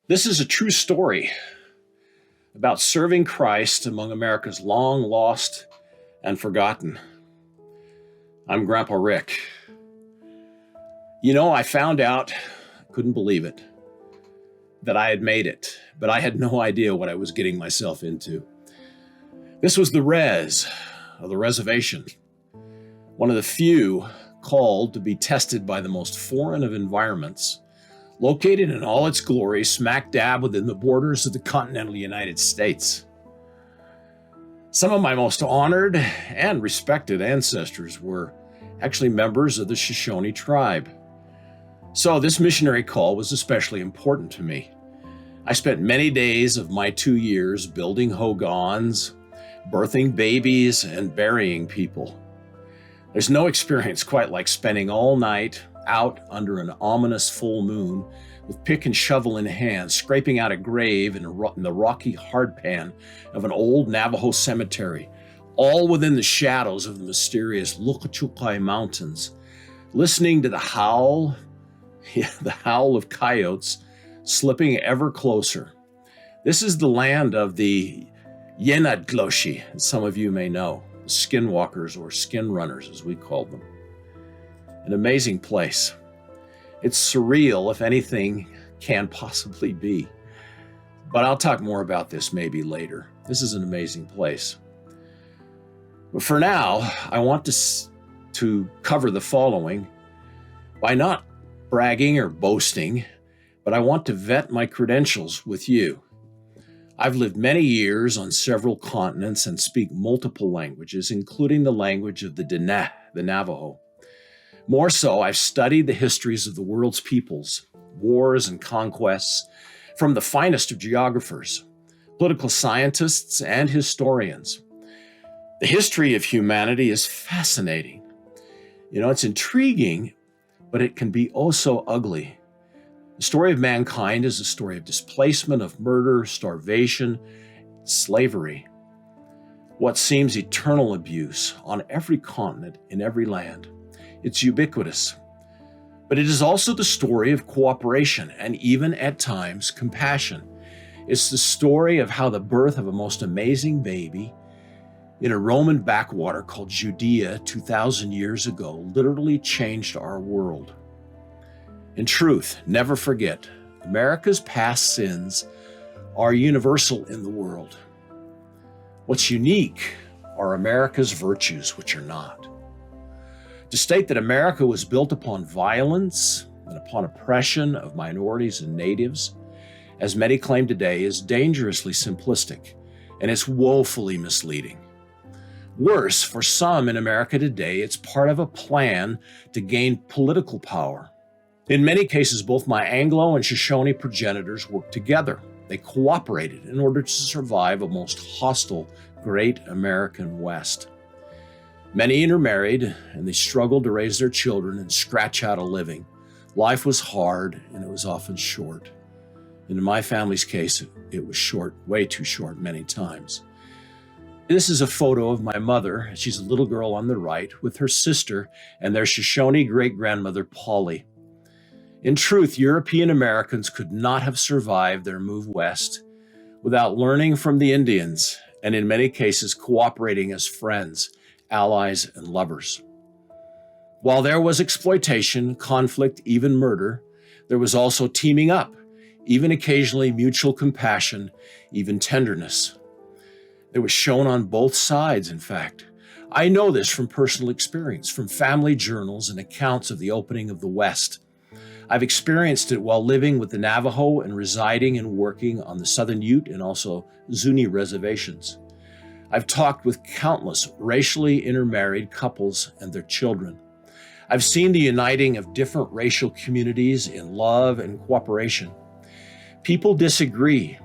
This is a true story about serving Christ among America's long lost and forgotten. I'm Grandpa Rick. You know, I found out, couldn't believe it, that I had made it, but I had no idea what I was getting myself into. This was the Reservation, one of the few called to be tested by the most foreign of environments, located in all its glory smack dab within the borders of the continental United States. Some of my most honored and respected ancestors were actually members of the Shoshone tribe. So this missionary call was especially important to me. I spent many days of my 2 years building hogans, birthing babies, and burying people. There's no experience quite like spending all night out under an ominous full moon with pick and shovel in hand, scraping out a grave in the rocky hardpan of an old Navajo cemetery, all within the shadows of the mysterious Lukachukai Mountains, listening to the howl of coyotes slipping ever closer. This is the land of the Yenadgloshi, as some of you may know, skinwalkers or skin runners as we called them. An amazing place. It's surreal, if anything can possibly be. But I'll talk more about this maybe later. This is an amazing place. But for now, I want to cover the following by not bragging or boasting, but I want to vet my credentials with you. I've lived many years on several continents and speak multiple languages, including the language of the Navajo. More so, I've studied the histories of the world's peoples, wars and conquests, from the finest of geographers, political scientists, and historians. The history of humanity is fascinating. You know, it's intriguing, but it can be oh so ugly. The story of mankind is a story of displacement, of murder, starvation, slavery. What seems eternal abuse on every continent, in every land. It's ubiquitous. But it is also the story of cooperation and even at times compassion. It's the story of how the birth of a most amazing baby in a Roman backwater called Judea 2,000 years ago literally changed our world. In truth, never forget, America's past sins are universal in the world. What's unique are America's virtues, which are not. To state that America was built upon violence and upon oppression of minorities and natives, as many claim today, is dangerously simplistic, and it's woefully misleading. Worse, for some in America today, it's part of a plan to gain political power. In many cases, both my Anglo and Shoshone progenitors worked together. They cooperated in order to survive a most hostile great American West. Many intermarried, and they struggled to raise their children and scratch out a living. Life was hard, and it was often short. And in my family's case, it was short, way too short many times. This is a photo of my mother. She's a little girl on the right with her sister and their Shoshone great-grandmother, Polly. In truth, European Americans could not have survived their move west without learning from the Indians, and in many cases cooperating as friends, allies, and lovers. While there was exploitation, conflict, even murder, there was also teaming up, even occasionally mutual compassion, even tenderness. It was shown on both sides, in fact. I know this from personal experience, from family journals and accounts of the opening of the West. I've experienced it while living with the Navajo and residing and working on the Southern Ute and also Zuni reservations. I've talked with countless racially intermarried couples and their children. I've seen the uniting of different racial communities in love and cooperation. People disagree.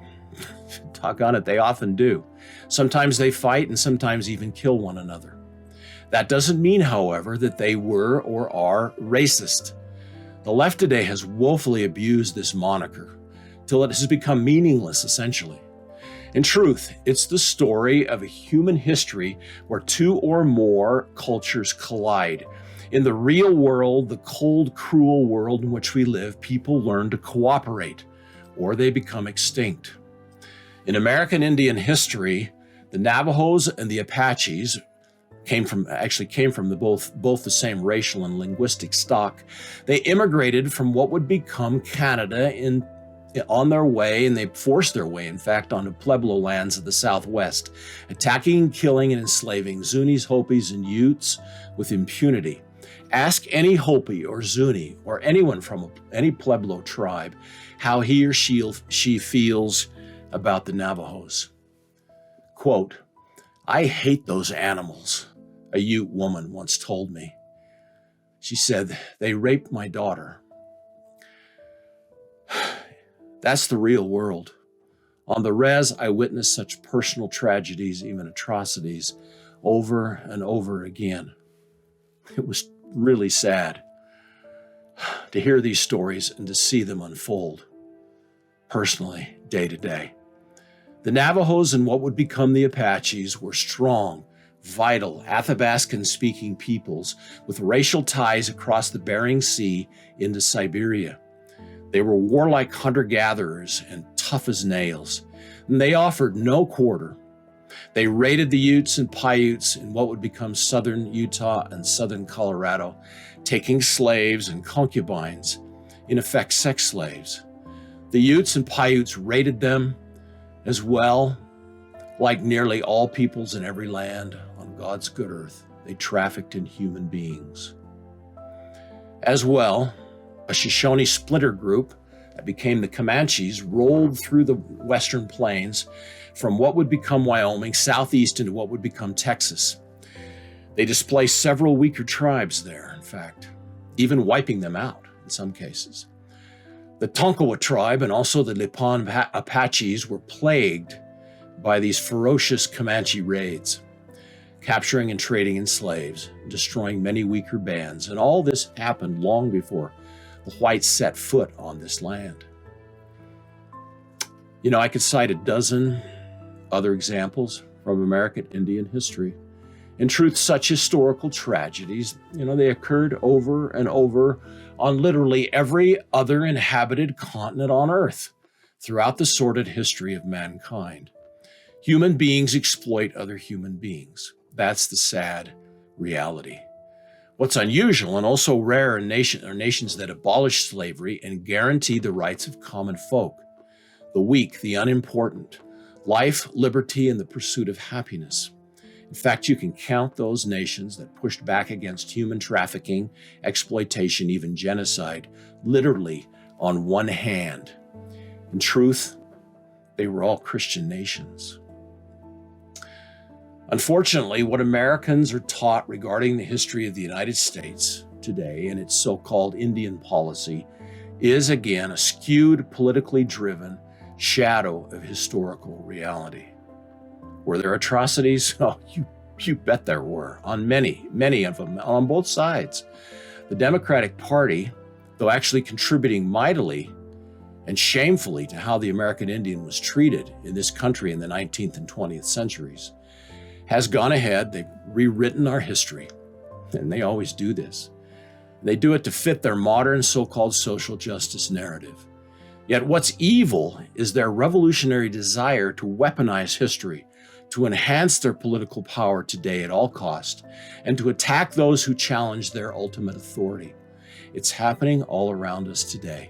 Doggone it, they often do. Sometimes they fight and sometimes even kill one another. That doesn't mean, however, that they were or are racist. The left today has woefully abused this moniker till it has become meaningless, essentially. In truth, it's the story of a human history where two or more cultures collide. In the real world, the cold, cruel world in which we live, people learn to cooperate, or they become extinct. In American Indian history, the Navajos and the Apaches came from both the same racial and linguistic stock. They immigrated from what would become Canada on their way, and they forced their way, in fact, onto Pueblo lands of the Southwest, attacking, killing, and enslaving Zunis, Hopis, and Utes with impunity. Ask any Hopi or Zuni or anyone from any Pueblo tribe how he or she feels about the Navajos. Quote, "I hate those animals," a Ute woman once told me. She said, "They raped my daughter." That's the real world. On the res, I witnessed such personal tragedies, even atrocities, over and over again. It was really sad to hear these stories and to see them unfold personally, day to day. The Navajos and what would become the Apaches were strong, vital, Athabascan-speaking peoples with racial ties across the Bering Sea into Siberia. They were warlike hunter-gatherers and tough as nails, and they offered no quarter. They raided the Utes and Paiutes in what would become southern Utah and southern Colorado, taking slaves and concubines, in effect sex slaves. The Utes and Paiutes raided them as well. Like nearly all peoples in every land on God's good earth, they trafficked in human beings. As well, a Shoshone splinter group that became the Comanches rolled through the western plains from what would become Wyoming southeast into what would become Texas. They displaced several weaker tribes there, in fact, even wiping them out in some cases. The Tonkawa tribe and also the Lipan Apaches were plagued by these ferocious Comanche raids, capturing and trading in slaves, destroying many weaker bands. And all this happened long before the whites set foot on this land. You know, I could cite a dozen other examples from American Indian history. In truth, such historical tragedies, they occurred over and over on literally every other inhabited continent on Earth throughout the sordid history of mankind. Human beings exploit other human beings. That's the sad reality. What's unusual and also rare in nations that abolish slavery and guarantee the rights of common folk, the weak, the unimportant, life, liberty, and the pursuit of happiness. In fact, you can count those nations that pushed back against human trafficking, exploitation, even genocide, literally on one hand. In truth, they were all Christian nations. Unfortunately, what Americans are taught regarding the history of the United States today and its so-called Indian policy is, again, a skewed, politically driven shadow of historical reality. Were there atrocities? Oh, you bet there were, on many of them, on both sides. The Democratic Party, though actually contributing mightily and shamefully to how the American Indian was treated in this country in the 19th and 20th centuries, has gone ahead. They've rewritten our history, and they always do this. They do it to fit their modern so-called social justice narrative. Yet what's evil is their revolutionary desire to weaponize history, to enhance their political power today at all cost, and to attack those who challenge their ultimate authority. It's happening all around us today.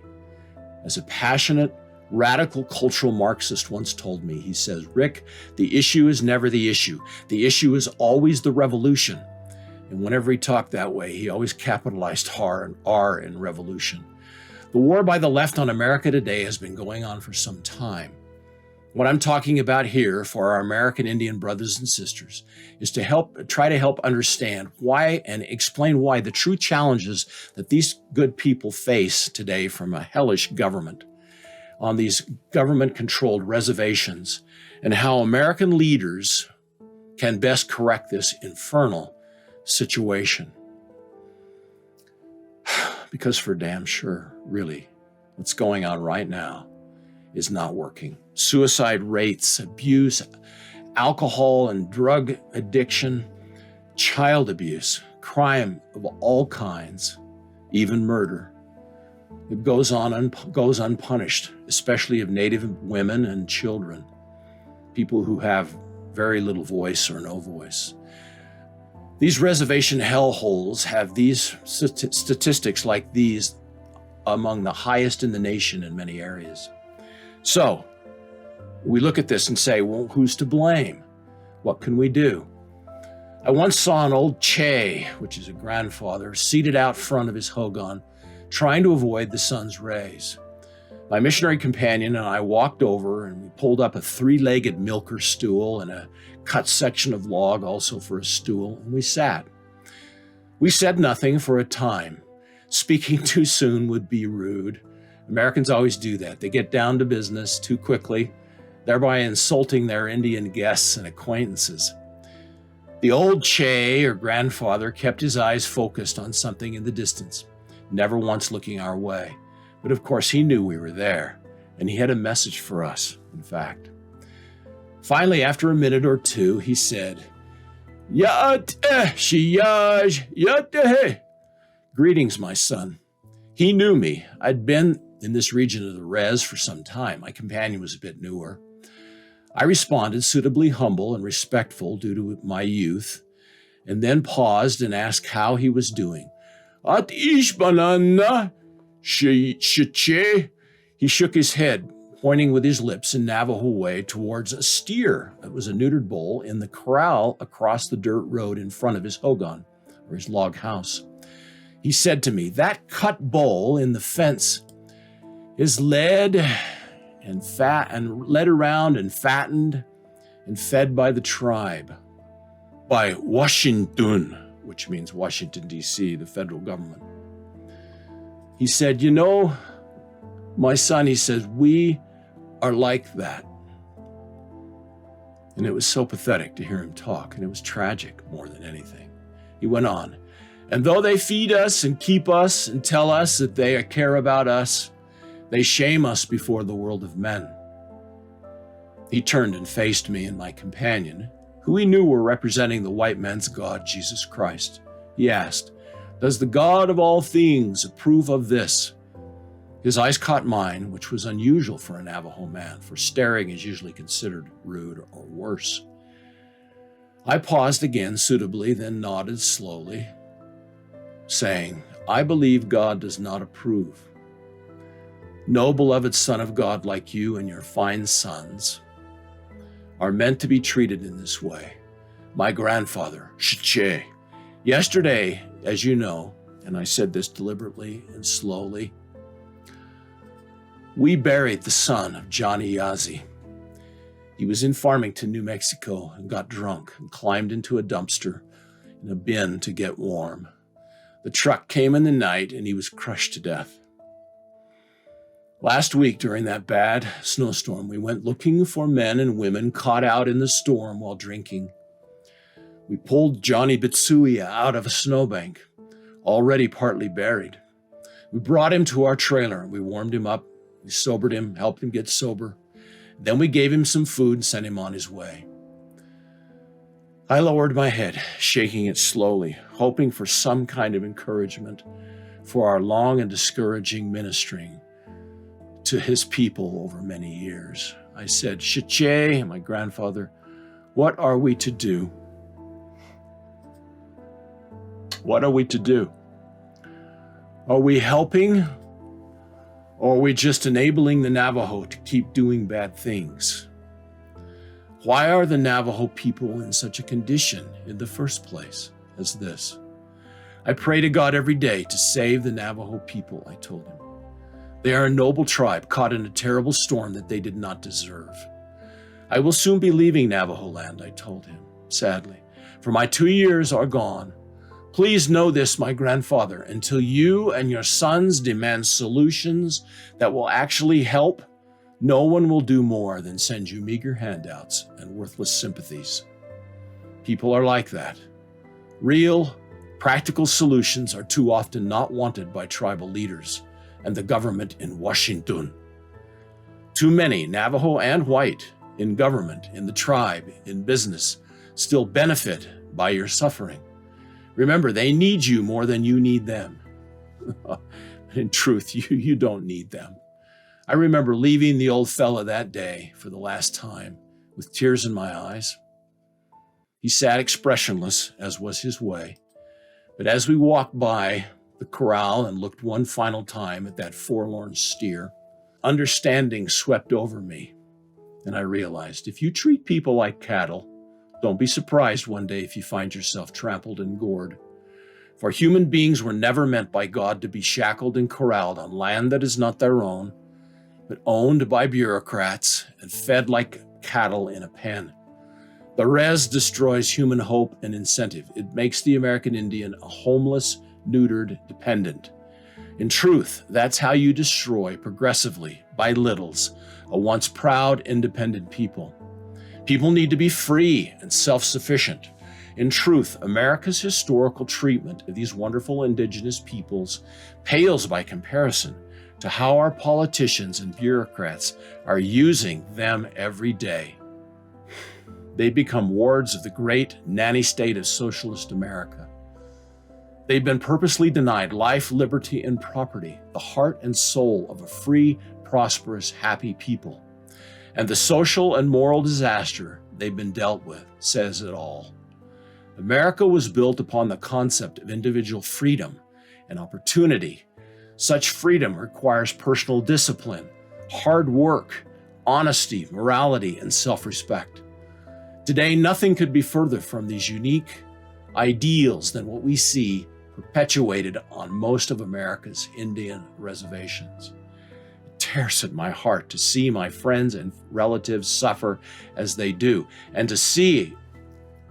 As a passionate, radical cultural Marxist once told me, he says, "Rick, the issue is never the issue. The issue is always the revolution." And whenever he talked that way, he always capitalized R in revolution. The war by the left on America today has been going on for some time. What I'm talking about here for our American Indian brothers and sisters is to try to help understand why and explain why the true challenges that these good people face today from a hellish government on these government-controlled reservations, and how American leaders can best correct this infernal situation. Because for damn sure, really, what's going on right now is not working. Suicide rates, abuse, alcohol and drug addiction, child abuse, crime of all kinds, even murder. It goes unpunished, especially of Native women and children, people who have very little voice or no voice. These reservation hellholes have these statistics like these among the highest in the nation in many areas. So we look at this and say, well, who's to blame? What can we do? I once saw an old Che, which is a grandfather, seated out front of his hogan, trying to avoid the sun's rays. My missionary companion and I walked over and we pulled up a 3-legged milker stool and a cut section of log also for a stool, and we sat. We said nothing for a time. Speaking too soon would be rude. Americans always do that. They get down to business too quickly, thereby insulting their Indian guests and acquaintances. The old Che, or grandfather, kept his eyes focused on something in the distance, never once looking our way. But of course, he knew we were there, and he had a message for us, in fact. Finally, after a minute or two, he said, "Yat shiyaj yat." Greetings, my son. He knew me. I'd been in this region of the res for some time. My companion was a bit newer. I responded, suitably humble and respectful due to my youth, and then paused and asked how he was doing. At ish banana shiche. He shook his head, pointing with his lips in Navajo way towards a steer that was a neutered bull in the corral across the dirt road in front of his hogan, or his log house. He said to me, "That cut bull in the fence is led around and fattened and fed by the tribe, by Washington," which means Washington, D.C., the federal government. He said, "You know, my son," he says, "we are like that." And it was so pathetic to hear him talk, and it was tragic more than anything. He went on, "And though they feed us and keep us and tell us that they care about us, they shame us before the world of men." He turned and faced me and my companion, who he knew were representing the white man's God, Jesus Christ. He asked, "Does the God of all things approve of this?" His eyes caught mine, which was unusual for a Navajo man, for staring is usually considered rude or worse. I paused again suitably, then nodded slowly, saying, "I believe God does not approve. No beloved son of God like you and your fine sons are meant to be treated in this way. My grandfather, Shiche, yesterday, as you know," and I said this deliberately and slowly, "we buried the son of Johnny Yazzie. He was in Farmington, New Mexico, and got drunk and climbed into a dumpster in a bin to get warm. The truck came in the night and he was crushed to death. Last week, during that bad snowstorm, we went looking for men and women caught out in the storm while drinking. We pulled Johnny Bitsuya out of a snowbank, already partly buried. We brought him to our trailer and we warmed him up. We sobered him, helped him get sober. Then we gave him some food and sent him on his way. I lowered my head, shaking it slowly, hoping for some kind of encouragement for our long and discouraging ministering to his people over many years. I said, "Shiche, my grandfather, what are we to do? What are we to do? Are we helping, or are we just enabling the Navajo to keep doing bad things? Why are the Navajo people in such a condition in the first place as this? I pray to God every day to save the Navajo people," I told him. "They are a noble tribe caught in a terrible storm that they did not deserve. I will soon be leaving Navajo land," I told him, sadly, "for my 2 years are gone. Please know this, my grandfather, until you and your sons demand solutions that will actually help, no one will do more than send you meager handouts and worthless sympathies. People are like that. Real, practical solutions are too often not wanted by tribal leaders and the government in Washington. Too many, Navajo and white, in government, in the tribe, in business, still benefit by your suffering. Remember, they need you more than you need them. In truth, you don't need them. I remember leaving the old fella that day for the last time with tears in my eyes. He sat expressionless, as was his way. But as we walked by the corral and looked one final time at that forlorn steer, understanding swept over me. And I realized, if you treat people like cattle, don't be surprised one day if you find yourself trampled and gored. For human beings were never meant by God to be shackled and corralled on land that is not their own, but owned by bureaucrats and fed like cattle in a pen. The res destroys human hope and incentive. It makes the American Indian a homeless, neutered dependent. In truth, that's how you destroy progressively, by littles, a once proud, independent people. People need to be free and self-sufficient. In truth, America's historical treatment of these wonderful indigenous peoples pales by comparison to how our politicians and bureaucrats are using them every day. They become wards of the great nanny state of socialist America. They've been purposely denied life, liberty, and property, the heart and soul of a free, prosperous, happy people. And the social and moral disaster they've been dealt with says it all. America was built upon the concept of individual freedom and opportunity. Such freedom requires personal discipline, hard work, honesty, morality, and self-respect. Today, nothing could be further from these unique ideals than what we see perpetuated on most of America's Indian reservations. It tears at my heart to see my friends and relatives suffer as they do, and to see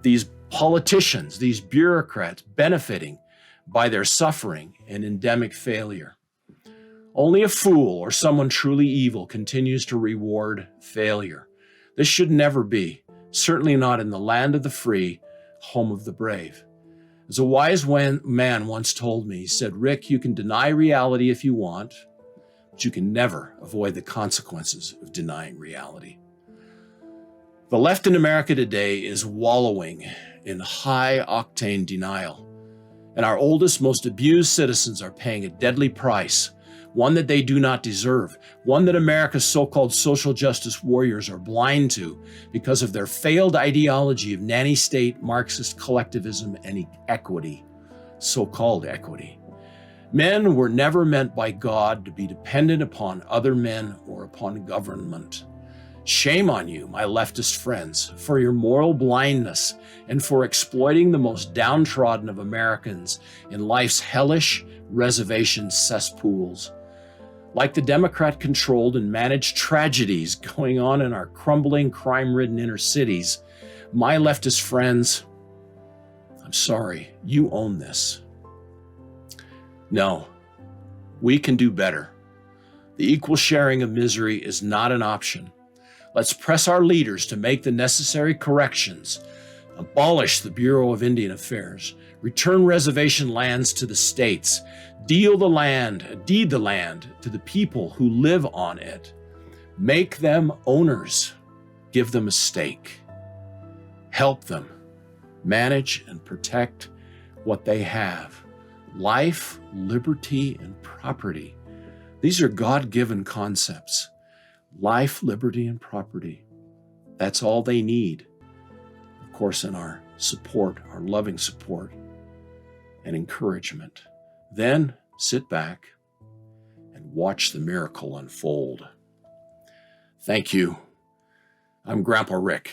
these politicians, these bureaucrats benefiting by their suffering and endemic failure. Only a fool or someone truly evil continues to reward failure. This should never be, certainly not in the land of the free, home of the brave. As a wise man once told me, he said, "Rick, you can deny reality if you want, but you can never avoid the consequences of denying reality." The left in America today is wallowing in high-octane denial, and our oldest, most abused citizens are paying a deadly price, one that they do not deserve, one that America's so-called social justice warriors are blind to because of their failed ideology of nanny state, Marxist collectivism, and equity, so-called equity. Men were never meant by God to be dependent upon other men or upon government. Shame on you, my leftist friends, for your moral blindness and for exploiting the most downtrodden of Americans in life's hellish reservation cesspools. Like the Democrat-controlled and managed tragedies going on in our crumbling, crime-ridden inner cities, my leftist friends, I'm sorry, you own this. No, we can do better. The equal sharing of misery is not an option. Let's press our leaders to make the necessary corrections, abolish the Bureau of Indian Affairs, return reservation lands to the states, deed the land to the people who live on it. Make them owners. Give them a stake. Help them manage and protect what they have. Life, liberty, and property. These are God-given concepts. Life, liberty, and property. That's all they need. Of course, in our support, our loving support and encouragement. Then sit back and watch the miracle unfold. Thank you. I'm Grandpa Rick.